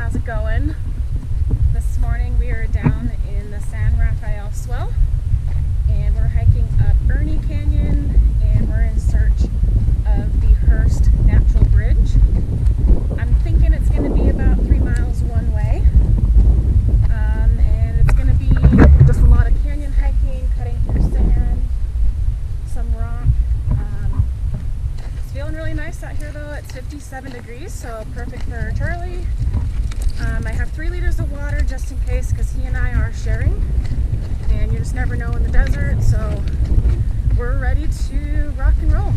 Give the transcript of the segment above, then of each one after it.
how's it going? This morning we are down in the San Rafael Swell and we're hiking up Ernie Canyon and we're in search of the Hurst Natural Bridge. I'm thinking it's going to be about 3 miles one way, and it's going to be just a lot of canyon hiking, cutting through sand, some rock. It's feeling really nice out here though. It's 57 degrees, so perfect for Charlie. I have 3 liters of water just in case because he and I are sharing, and you just never know in the desert, so we're ready to rock and roll.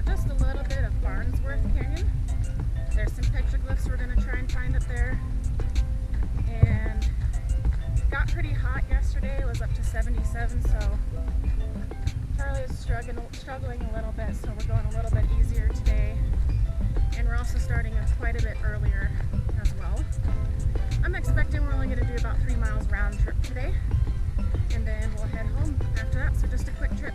Just a little bit of Farnsworth Canyon. There's some petroglyphs we're going to try and find up there. And it got pretty hot yesterday. It was up to 77, so Charlie is struggling a little bit, so we're going a little bit easier today. And we're also starting quite a bit earlier as well. I'm expecting we're only going to do about 3 miles round trip today, and then we'll head home after that, so just a quick trip.